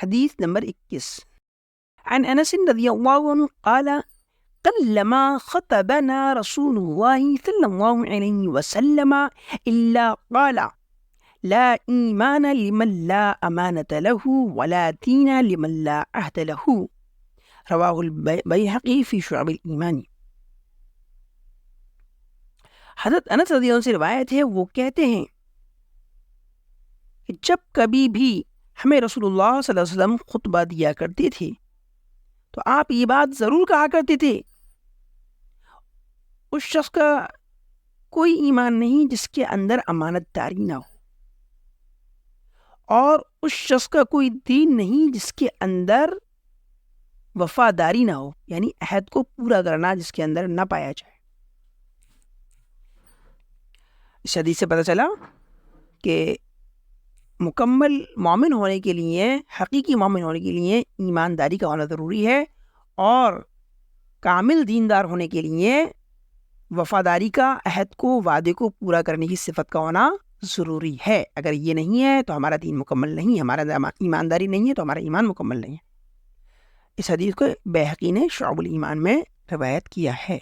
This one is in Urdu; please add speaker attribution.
Speaker 1: حدیث نمبر 21 عن انس رضی اللہ عنہ قال قلما خطبنا رسول اللہ صلی اللہ علیہ وسلم الا قال لا ایمان لمن لا امانۃ له ولا دین لمن لا عہد له رواہ البیہقی فی شعب الایمان۔ حضرت انس رضی اللہ عنہ سے روایت ہے، وہ کہتے ہیں کہ جب کبھی بھی ہمیں رسول اللہ صلی اللہ علیہ وسلم خطبہ دیا کرتے تھے تو آپ یہ بات ضرور کہا کرتے تھے، اس شخص کا کوئی ایمان نہیں جس کے اندر امانت داری نہ ہو، اور اس شخص کا کوئی دین نہیں جس کے اندر وفاداری نہ ہو، یعنی عہد کو پورا کرنا جس کے اندر نہ پایا جائے۔ اس حدیث سے پتہ چلا کہ مکمل مومن ہونے کے لیے، حقیقی مومن ہونے کے لیے ایمانداری کا ہونا ضروری ہے، اور کامل دیندار ہونے کے لیے وفاداری کا، عہد کو، وعدے کو پورا کرنے کی صفت کا ہونا ضروری ہے۔ اگر یہ نہیں ہے تو ہمارا دین مکمل نہیں ہے، ہمارا ایمانداری نہیں ہے تو ہمارا ایمان مکمل نہیں ہے۔ اس حدیث کو بیہقی نے شعب الایمان میں روایت کیا ہے۔